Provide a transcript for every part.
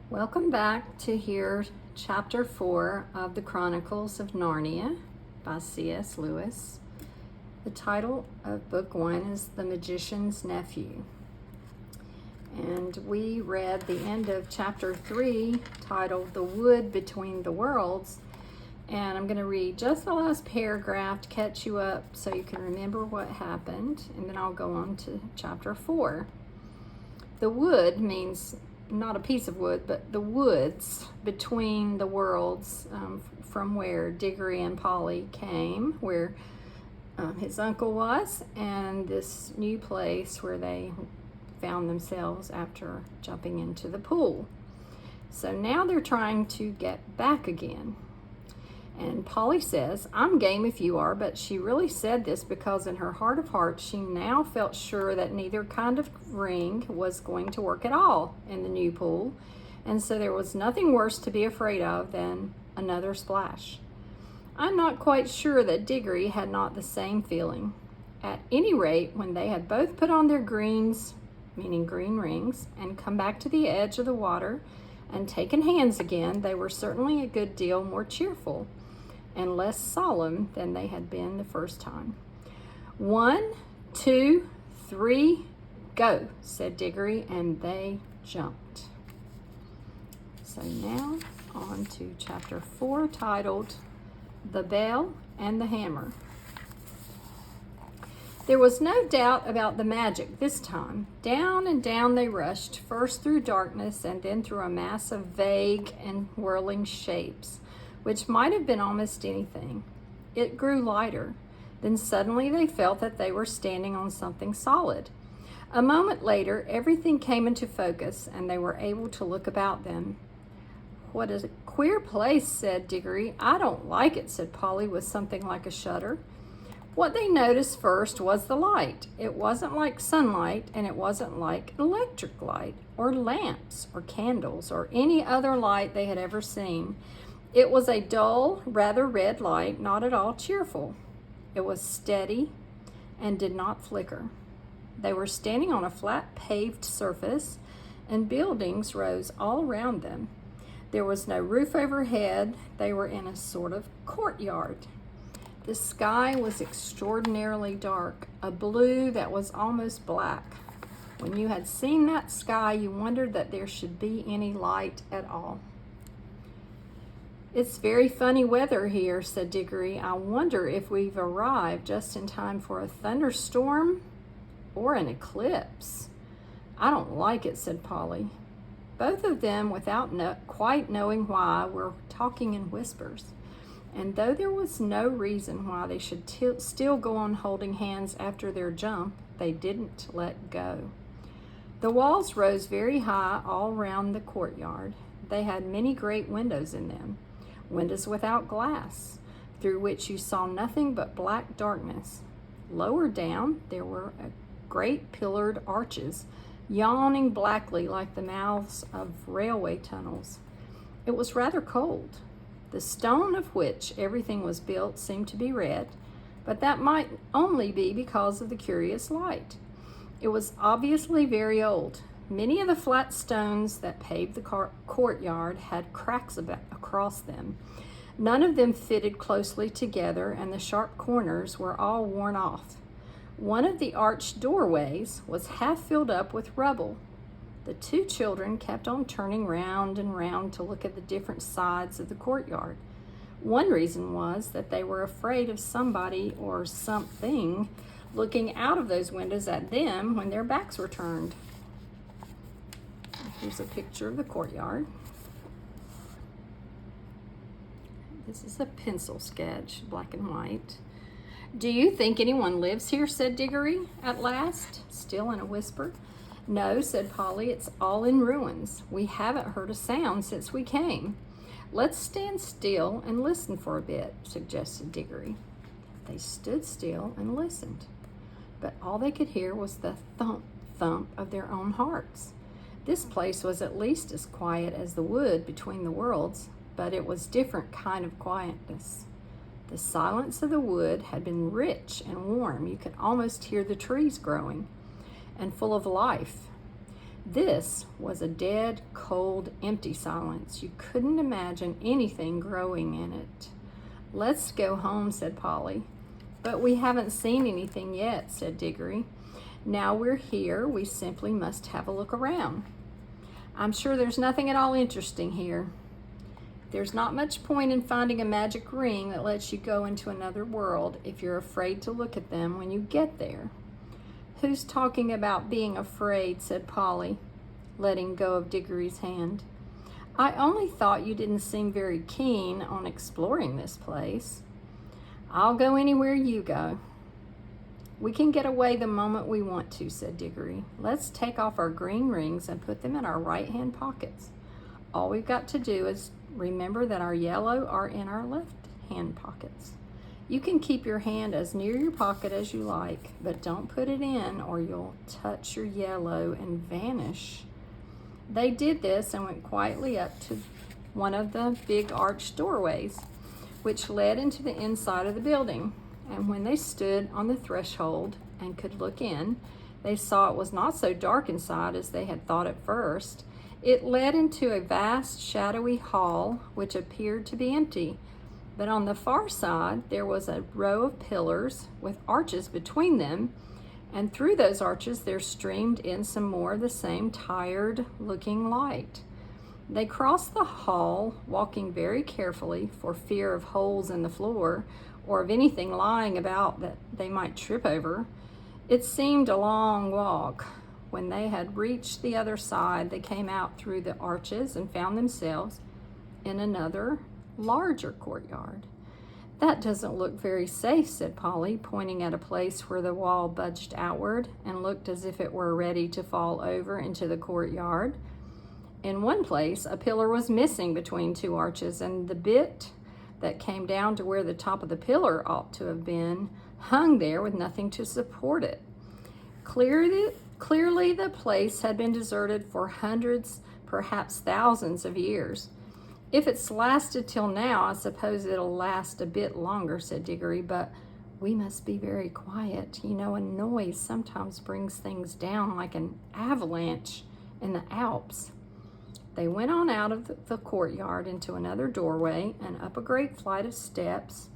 Welcome back to hear Chapter 4 of the Chronicles of Narnia by C.S. Lewis. The title of Book 1 is The Magician's Nephew. And we read the end of Chapter 3 titled The Wood Between the Worlds. And I'm going to read just the last paragraph to catch you up so you can remember what happened. And then I'll go on to Chapter 4. The wood means not a piece of wood, but the woods between the worlds, from where Digory and Polly came, where his uncle was, and this new place where they found themselves after jumping into the pool. So now they're trying to get back again. And Polly says, "I'm game if you are," but she really said this because in her heart of hearts, she now felt sure that neither kind of ring was going to work at all in the new pool. And so there was nothing worse to be afraid of than another splash. I'm not quite sure that Digory had not the same feeling. At any rate, when they had both put on their greens, meaning green rings, and come back to the edge of the water and taken hands again, they were certainly a good deal more cheerful and less solemn than they had been the first time. 1, 2, 3, go, said Digory, and they jumped. So now on to Chapter 4, titled The Bell and the Hammer. There was no doubt about the magic this time. Down and down they rushed, first through darkness and then through a mass of vague and whirling shapes, which might have been almost anything. It grew lighter. Then suddenly they felt that they were standing on something solid. A moment later, everything came into focus and they were able to look about them. "What a queer place," said Digory. "I don't like it," said Polly with something like a shudder. What they noticed first was the light. It wasn't like sunlight, and it wasn't like electric light or lamps or candles or any other light they had ever seen. It was a dull, rather red light, not at all cheerful. It was steady and did not flicker. They were standing on a flat paved surface, and buildings rose all around them. There was no roof overhead. They were in a sort of courtyard. The sky was extraordinarily dark, a blue that was almost black. When you had seen that sky, you wondered that there should be any light at all. "It's very funny weather here," said Digory. "I wonder if we've arrived just in time for a thunderstorm or an eclipse." "I don't like it," said Polly. Both of them, without quite knowing why, were talking in whispers. And though there was no reason why they should still go on holding hands after their jump, they didn't let go. The walls rose very high all round the courtyard. They had many great windows in them, windows without glass, through which you saw nothing but black darkness. Lower down, there were great pillared arches, yawning blackly like the mouths of railway tunnels. It was rather cold. The stone of which everything was built seemed to be red, but that might only be because of the curious light. It was obviously very old. Many of the flat stones that paved the courtyard had cracks across them. None of them fitted closely together, and the sharp corners were all worn off. One of the arched doorways was half filled up with rubble. The two children kept on turning round and round to look at the different sides of the courtyard. One reason was that they were afraid of somebody or something looking out of those windows at them when their backs were turned. Here's a picture of the courtyard. This is a pencil sketch, black and white. "Do you think anyone lives here?" said Digory at last, still in a whisper. "No," said Polly, "it's all in ruins. We haven't heard a sound since we came." "Let's stand still and listen for a bit," suggested Digory. They stood still and listened, but all they could hear was the thump, thump of their own hearts. This place was at least as quiet as the wood between the worlds, but it was a different kind of quietness. The silence of the wood had been rich and warm. You could almost hear the trees growing and full of life. This was a dead, cold, empty silence. You couldn't imagine anything growing in it. "Let's go home," said Polly. "But we haven't seen anything yet," said Digory. "Now we're here, we simply must have a look around. I'm sure there's nothing at all interesting here. There's not much point in finding a magic ring that lets you go into another world if you're afraid to look at them when you get there." "Who's talking about being afraid?" said Polly, letting go of Digory's hand. "I only thought you didn't seem very keen on exploring this place." "I'll go anywhere you go." "We can get away the moment we want to," said Digory. "Let's take off our green rings and put them in our right-hand pockets. All we've got to do is remember that our yellow are in our left-hand pockets. You can keep your hand as near your pocket as you like, but don't put it in or you'll touch your yellow and vanish." They did this and went quietly up to one of the big arched doorways, which led into the inside of the building. And when they stood on the threshold and could look in, they saw it was not so dark inside as they had thought at first. It led into a vast, shadowy hall, which appeared to be empty. But on the far side, there was a row of pillars with arches between them, and through those arches there streamed in some more of the same tired-looking light. They crossed the hall, walking very carefully for fear of holes in the floor or of anything lying about that they might trip over. It seemed a long walk. When they had reached the other side, they came out through the arches and found themselves in another, larger courtyard. "That doesn't look very safe," said Polly, pointing at a place where the wall budged outward and looked as if it were ready to fall over into the courtyard. In one place, a pillar was missing between two arches, and the bit that came down to where the top of the pillar ought to have been hung there with nothing to support it. Clearly the place had been deserted for hundreds, perhaps thousands of years. "If it's lasted till now, I suppose it'll last a bit longer," said Digory, "but we must be very quiet. You know, a noise sometimes brings things down like an avalanche in the Alps." They went on out of the courtyard into another doorway and up a great flight of steps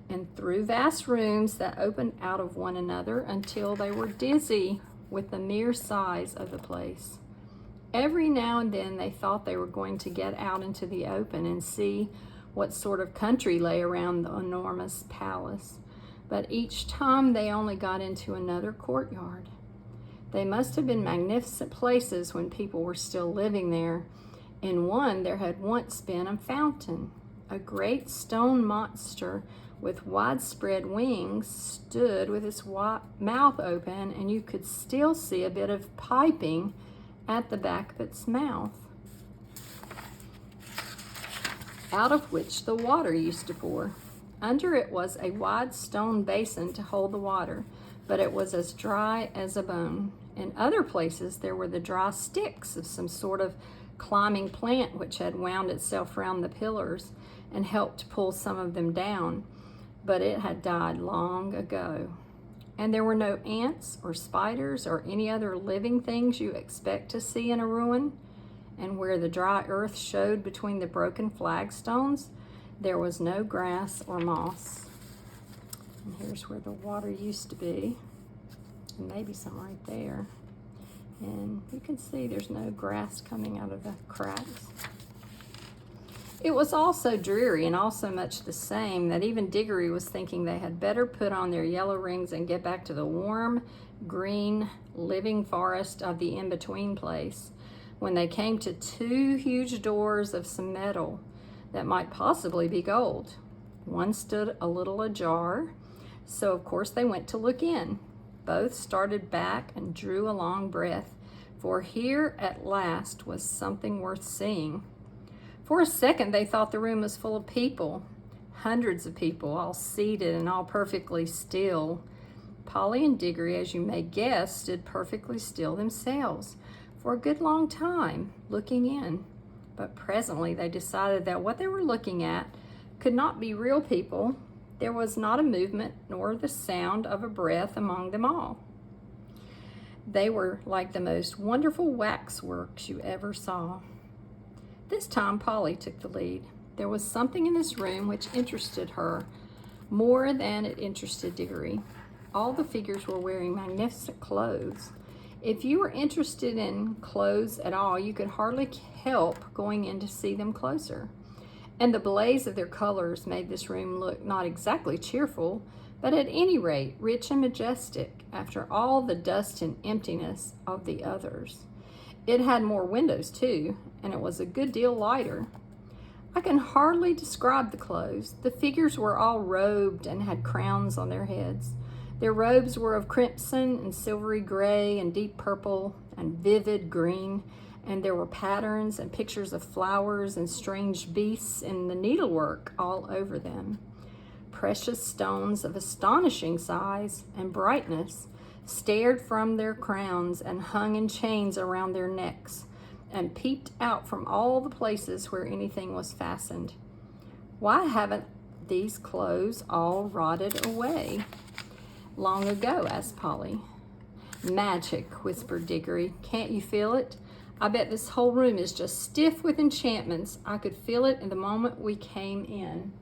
and through vast rooms that opened out of one another until they were dizzy with the mere size of the place. Every now and then they thought they were going to get out into the open and see what sort of country lay around the enormous palace, but each time they only got into another courtyard. They must have been magnificent places when people were still living there. In one there had once been a fountain. A great stone monster with widespread wings stood with its mouth open, and you could still see a bit of piping at the back of its mouth, out of which the water used to pour. Under it was a wide stone basin to hold the water, but it was as dry as a bone. In other places there were the dry sticks of some sort of climbing plant which had wound itself round the pillars and helped pull some of them down, but it had died long ago. And there were no ants or spiders or any other living things you expect to see in a ruin. And where the dry earth showed between the broken flagstones, there was no grass or moss. And here's where the water used to be, and maybe some right there. And you can see there's no grass coming out of the cracks. It was all so dreary and all so much the same that even Digory was thinking they had better put on their yellow rings and get back to the warm, green, living forest of the in-between place, when they came to two huge doors of some metal that might possibly be gold. One stood a little ajar, so of course they went to look in. Both started back and drew a long breath, for here at last was something worth seeing. For a second they thought the room was full of people, hundreds of people, all seated and all perfectly still. Polly and Digory, as you may guess, stood perfectly still themselves for a good long time, looking in. But presently they decided that what they were looking at could not be real people. There was not a movement nor the sound of a breath among them all. They were like the most wonderful waxworks you ever saw. This time Polly took the lead. There was something in this room which interested her more than it interested Digory. All the figures were wearing magnificent clothes. If you were interested in clothes at all, you could hardly help going in to see them closer. And the blaze of their colors made this room look not exactly cheerful, but at any rate rich and majestic after all the dust and emptiness of the others. It had more windows too, and it was a good deal lighter. I can hardly describe the clothes. The figures were all robed and had crowns on their heads. Their robes were of crimson and silvery gray and deep purple and vivid green, and there were patterns and pictures of flowers and strange beasts in the needlework all over them. Precious stones of astonishing size and brightness stared from their crowns and hung in chains around their necks and peeped out from all the places where anything was fastened. Why haven't these clothes all rotted away long ago? Asked Polly. Magic, whispered Digory. Can't you feel it? I bet this whole room is just stiff with enchantments. I could feel it in the moment we came in.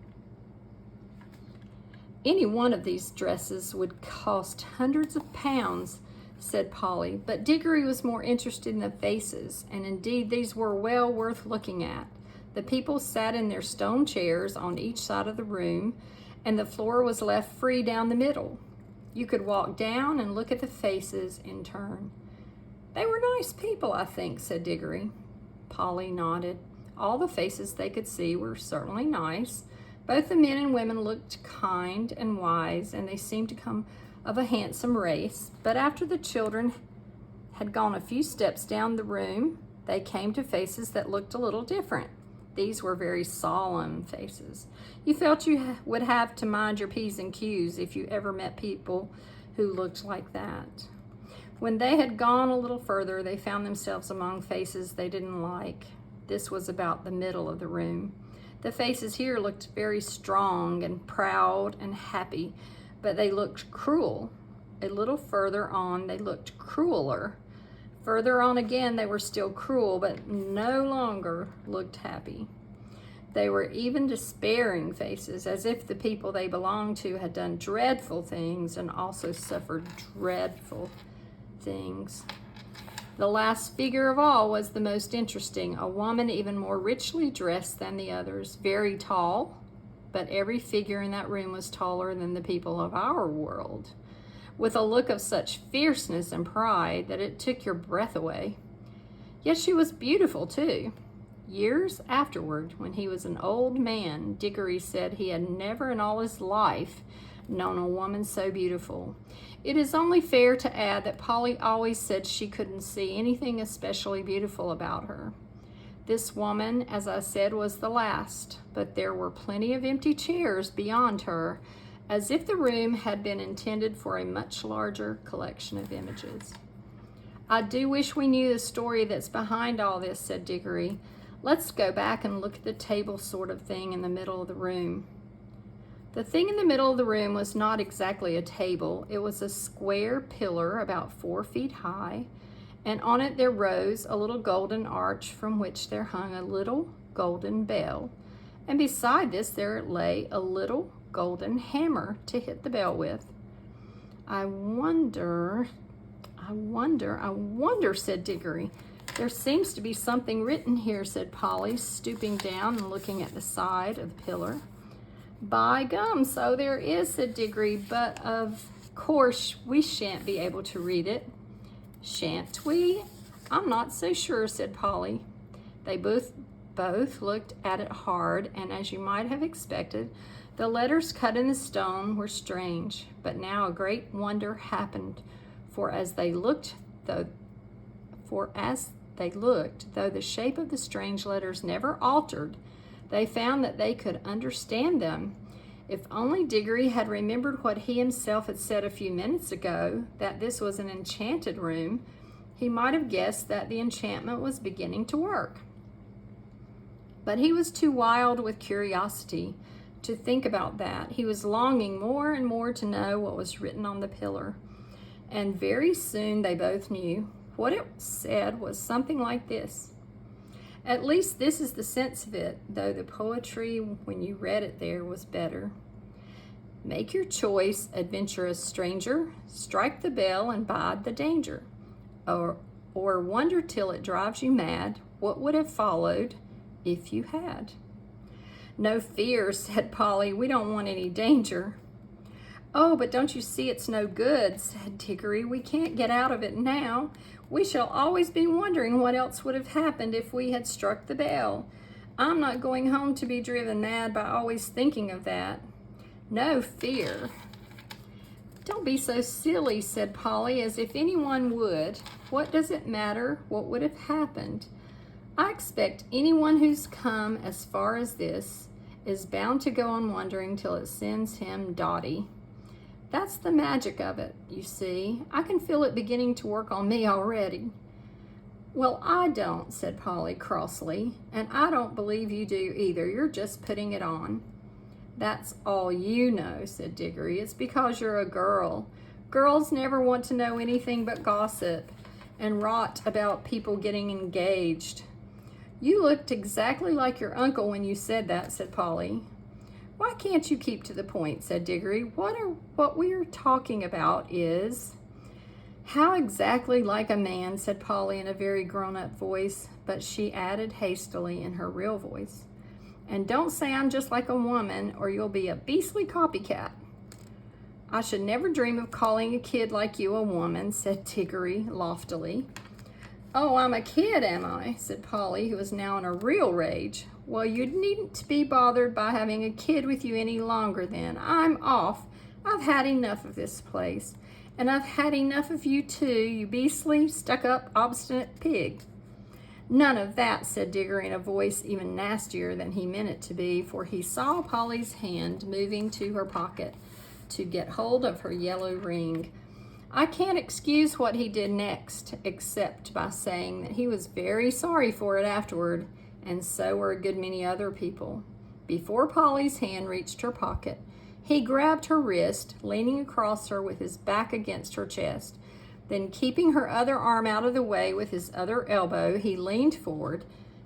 Any one of these dresses would cost hundreds of pounds, said Polly, but Digory was more interested in the faces, and indeed these were well worth looking at. The people sat in their stone chairs on each side of the room, and the floor was left free down the middle. You could walk down and look at the faces in turn. They were nice people, I think, said Digory. Polly nodded. All the faces they could see were certainly nice. Both the men and women looked kind and wise, and they seemed to come of a handsome race. But after the children had gone a few steps down the room, they came to faces that looked a little different. These were very solemn faces. You felt you would have to mind your P's and Q's if you ever met people who looked like that. When they had gone a little further, they found themselves among faces they didn't like. This was about the middle of the room. The faces here looked very strong and proud and happy, but they looked cruel. A little further on, they looked crueler. Further on again, they were still cruel, but no longer looked happy. They were even despairing faces, as if the people they belonged to had done dreadful things and also suffered dreadful things. The last figure of all was the most interesting, a woman even more richly dressed than the others, very tall, but every figure in that room was taller than the people of our world, with a look of such fierceness and pride that it took your breath away. Yet she was beautiful too. Years afterward, when he was an old man, Digory said he had never in all his life known a woman so beautiful. It is only fair to add that Polly always said she couldn't see anything especially beautiful about her. This woman, as I said, was the last, but there were plenty of empty chairs beyond her, as if the room had been intended for a much larger collection of images. I do wish we knew the story that's behind all this, said Digory. Let's go back and look at the table sort of thing in the middle of the room. The thing in the middle of the room was not exactly a table. It was a square pillar about 4 feet high, and on it there rose a little golden arch from which there hung a little golden bell, and beside this there lay a little golden hammer to hit the bell with. I wonder, said Digory. There seems to be something written here, said Polly, stooping down and looking at the side of the pillar. By gum, so there is, said Digory, but of course we shan't be able to read it. Shan't we? I'm not so sure, said Polly. They both looked at it hard, and as you might have expected, the letters cut in the stone were strange. But now a great wonder happened, for as they looked, though the shape of the strange letters never altered, they found that they could understand them. If only Digory had remembered what he himself had said a few minutes ago, that this was an enchanted room, he might have guessed that the enchantment was beginning to work. But he was too wild with curiosity to think about that. He was longing more and more to know what was written on the pillar. And very soon they both knew. What it said was something like this. At least this is the sense of it, though the poetry, when you read it there, was better. Make your choice, adventurous stranger. Strike the bell and bide the danger. Or wonder till it drives you mad what would have followed if you had. No fear, said Polly. We don't want any danger. Oh, but don't you see it's no good, said Digory. We can't get out of it now. We shall always be wondering what else would have happened if we had struck the bell. I'm not going home to be driven mad by always thinking of that. No fear. Don't be so silly, said Polly, as if anyone would. What does it matter what would have happened? I expect anyone who's come as far as this is bound to go on wondering till it sends him dotty. That's the magic of it, you see. I can feel it beginning to work on me already. Well, I don't, said Polly crossly, and I don't believe you do either. You're just putting it on. That's all you know, said Digory. It's because you're a girl. Girls never want to know anything but gossip and rot about people getting engaged. You looked exactly like your uncle when you said that, said Polly. Why can't you keep to the point, said Digory. What we are talking about is... How exactly like a man, said Polly in a very grown-up voice, but she added hastily in her real voice, and don't say I'm just like a woman or you'll be a beastly copycat. I should never dream of calling a kid like you a woman, said Digory loftily. Oh, I'm a kid, am I? Said Polly, who was now in a real rage. Well, you needn't be bothered by having a kid with you any longer then. I'm off. I've had enough of this place. And I've had enough of you too, you beastly, stuck-up, obstinate pig. None of that, said Digory in a voice even nastier than he meant it to be, for he saw Polly's hand moving to her pocket to get hold of her yellow ring. I can't excuse what he did next, except by saying that he was very sorry for it afterward, and so were a good many other people. Before Polly's hand reached her pocket, he grabbed her wrist, leaning across her with his back against her chest. Then, keeping her other arm out of the way with his other elbow, he leaned forward,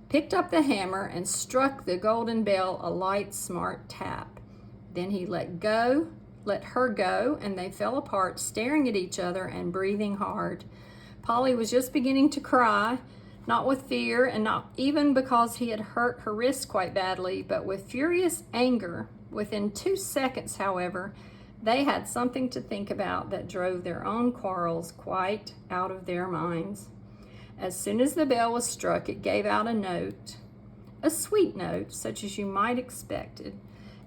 picked up the hammer, and struck the golden bell a light, smart tap. Then he let her go, and they fell apart, staring at each other and breathing hard. Polly was just beginning to cry, not with fear and not even because he had hurt her wrist quite badly, but with furious anger. Within 2 seconds, however, they had something to think about that drove their own quarrels quite out of their minds. As soon as the bell was struck, it gave out a note, a sweet note, such as you might expected,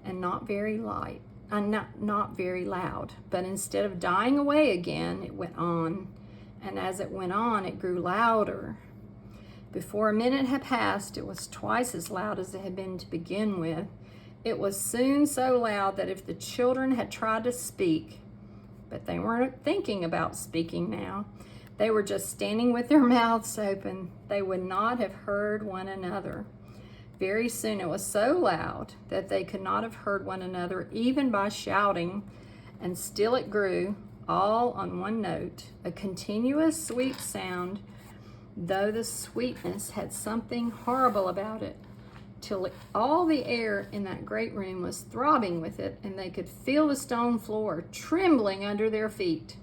and not very light, not very loud. But instead of dying away again, it went on, and as it went on, it grew louder. Before a minute had passed, it was twice as loud as it had been to begin with. It was soon so loud that if the children had tried to speak, but they weren't thinking about speaking now, they were just standing with their mouths open, they would not have heard one another. Very soon it was so loud that they could not have heard one another even by shouting, and still it grew, all on one note, a continuous sweet sound, though the sweetness had something horrible about it, till all the air in that great room was throbbing with it, and they could feel the stone floor trembling under their feet.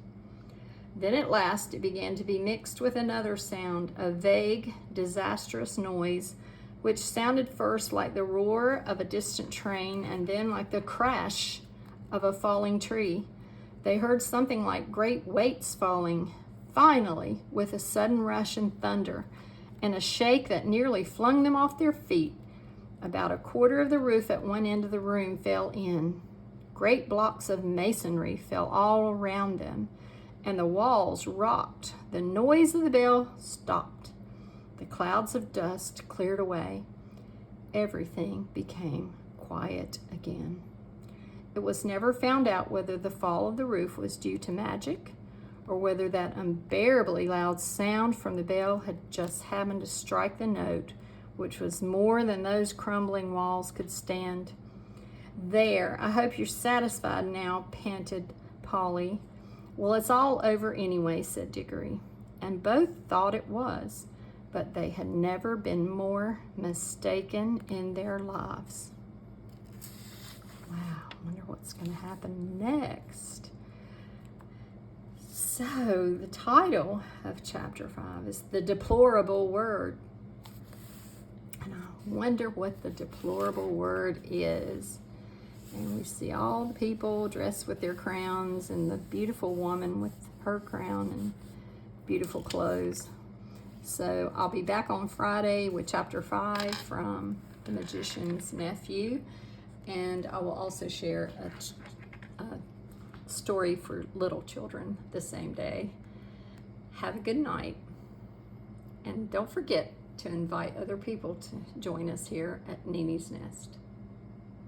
Then at last it began to be mixed with another sound, a vague, disastrous noise, which sounded first like the roar of a distant train and then like the crash of a falling tree. They heard something like great weights falling, finally, with a sudden rush and thunder, and a shake that nearly flung them off their feet. About a quarter of the roof at one end of the room fell in. Great blocks of masonry fell all around them, and the walls rocked. The noise of the bell stopped. The clouds of dust cleared away. Everything became quiet again. It was never found out whether the fall of the roof was due to magic, or whether that unbearably loud sound from the bell had just happened to strike the note, which was more than those crumbling walls could stand. There, I hope you're satisfied now, panted Polly. Well, it's all over anyway, said Digory, and both thought it was, but they had never been more mistaken in their lives. Wow, I wonder what's going to happen next. So, the title of chapter 5 is The Deplorable Word. And I wonder what the deplorable word is. And we see all the people dressed with their crowns and the beautiful woman with her crown and beautiful clothes. So I'll be back on Friday with chapter 5 from The Magician's Nephew. And I will also share a story for little children the same day. Have a good night. And don't forget to invite other people to join us here at Nini's Nest.